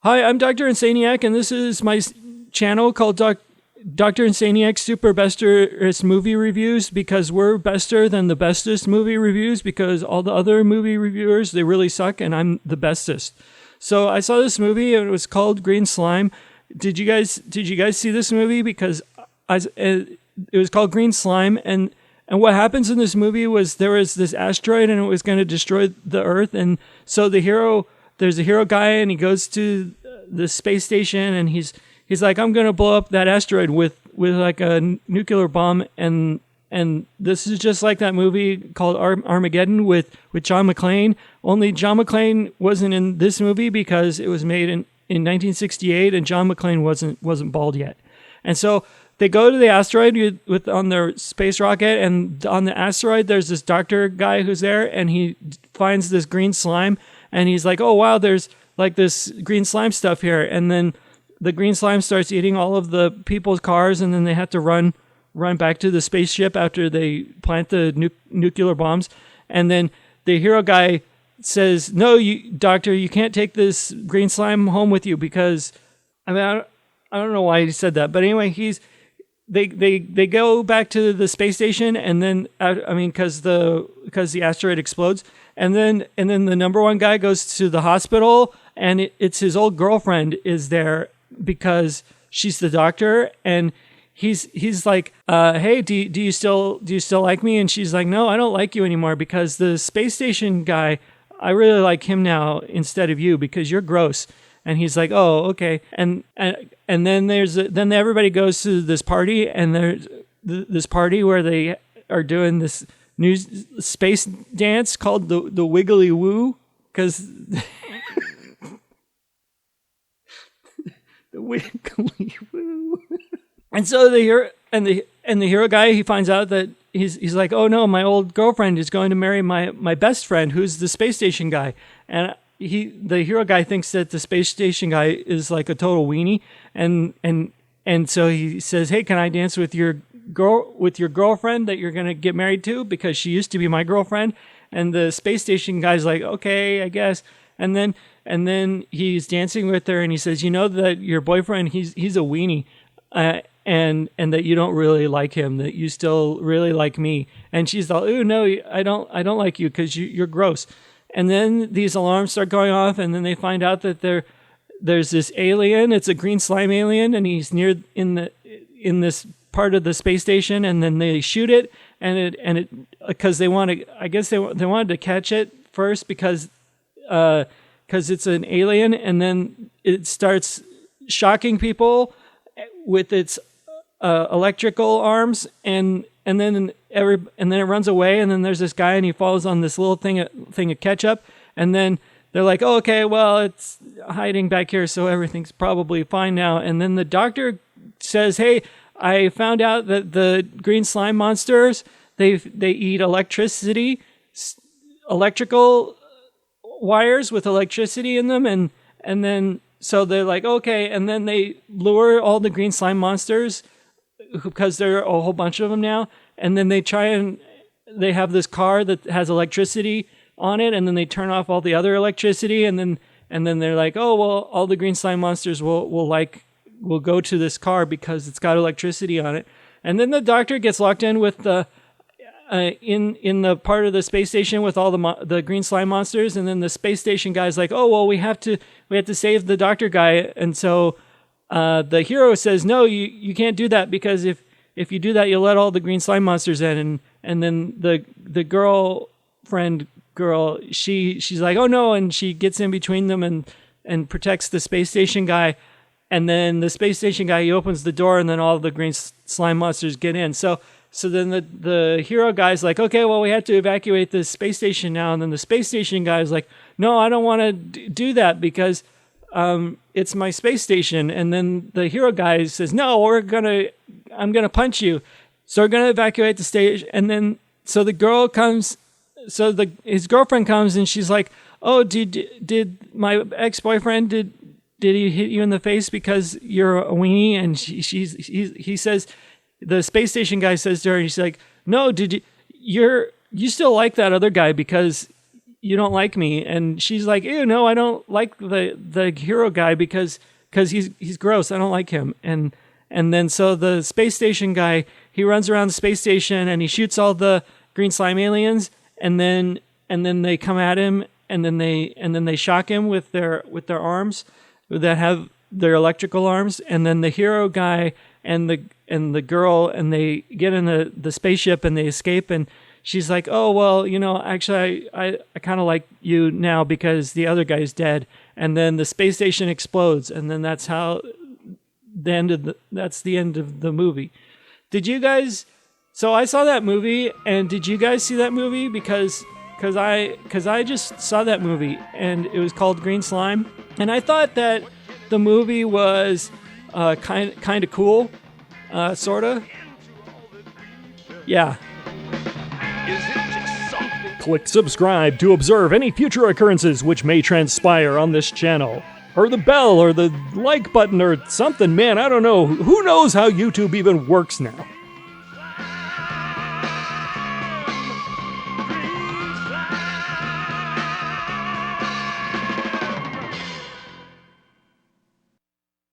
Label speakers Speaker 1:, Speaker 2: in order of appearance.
Speaker 1: Hi, I'm Dr. Insaniac, and this is my channel called Dr. Insaniac Super Besterest Movie Reviews, because we're bester than the bestest movie reviews, because all the other movie reviewers, they really suck, and I'm the bestest. So I saw this movie, and it was called Green Slime. Did you guys see this movie? Because it was called Green Slime, and what happens in this movie was there was this asteroid, and it was going to destroy the Earth, and so there's a hero guy, and he goes to the space station, and he's like, I'm gonna blow up that asteroid with like a nuclear bomb, and this is just like that movie called Armageddon with John McClane. Only John McClane wasn't in this movie because it was made in 1968, and John McClane wasn't bald yet, and so they go to the asteroid on their space rocket, and on the asteroid there's this doctor guy who's there, and he finds this green slime. And he's like, oh, wow, there's like this green slime stuff here. And then the green slime starts eating all of the people's cars, and then they have to run back to the spaceship after they plant the nuclear bombs. And then the hero guy says, no, doctor, you can't take this green slime home with you, because, I don't know why he said that. But anyway, they go back to the space station, and then, because the asteroid explodes. And then the number one guy goes to the hospital, and it's his old girlfriend is there because she's the doctor, and he's like, hey, do you still like me? And she's like, no, I don't like you anymore, because the space station guy, I really like him now instead of you, because you're gross. And he's like, oh, okay. And then then everybody goes to this party, and there's this party where they are doing this new space dance called the Wiggly Woo, because the Wiggly Woo. And so the hero guy, he finds out that he's like, oh no, my old girlfriend is going to marry my best friend, who's the space station guy. And the hero guy thinks that the space station guy is like a total weenie, and so he says, hey, can I dance with your girlfriend that you're gonna get married to, because she used to be my girlfriend? And the space station guy's like, okay, I guess. And then he's dancing with her, and he says, you know that your boyfriend, he's a weenie, and that you don't really like him, that you still really like me. And she's like, oh no, I don't like you, because you're gross. And then these alarms start going off, and then they find out that there's this alien. It's a green slime alien, and he's near in this part of the space station, and then they shoot it, and it because they wanted to catch it first, because it's an alien, and then it starts shocking people with its electrical arms, and then it runs away, and then there's this guy, and he falls on this little thing of ketchup, and then they're like, oh, okay, well, it's hiding back here, so everything's probably fine now. And then the doctor says, hey, I found out that the green slime monsters, they eat electricity, electrical wires with electricity in them, and then so they're like, okay, and then they lure all the green slime monsters, because there are a whole bunch of them now, and then they have this car that has electricity on it, and then they turn off all the other electricity, and then they're like, oh, well, all the green slime monsters will go to this car because it's got electricity on it. And then the doctor gets locked in with the in the part of the space station with all the green slime monsters, and then the space station guy's like, oh, well, we have to save the doctor guy. And so the hero says, no, you can't do that, because if you do that, you'll let all the green slime monsters in. And then the girlfriend she's like, oh no, and she gets in between them and protects the space station guy. And then the space station guy, he opens the door, and then all the green slime monsters get in. So then the hero guy's like, okay, well, we have to evacuate the space station now. And then the space station guy's like, no, I don't want to do that, because it's my space station. And then the hero guy says, no, I'm gonna punch you. So we're gonna evacuate the stage. And then so the girl comes, his girlfriend comes, and she's like, oh, did my ex-boyfriend, did he hit you in the face because you're a weenie? And he says, the space station guy says to her, he's like, no, you still like that other guy, because you don't like me. And she's like, ew, no, I don't like the hero guy because he's gross. I don't like him. And then so the space station guy, he runs around the space station and he shoots all the green slime aliens, and then they come at him, and then they shock him with their arms that have their electrical arms, and then the hero guy and the girl, and they get in the spaceship and they escape, and she's like, oh well, actually I kind of like you now because the other guy's dead, and then the space station explodes, and then that's how that's the end of the movie. Did you guys? So I saw that movie, and did you guys see that movie? Because I just saw that movie, and it was called Green Slime, and I thought that the movie was kind of cool, sorta. Yeah.
Speaker 2: Click subscribe to observe any future occurrences which may transpire on this channel. Or the bell, or the like button, or something, man, I don't know. Who knows how YouTube even works now?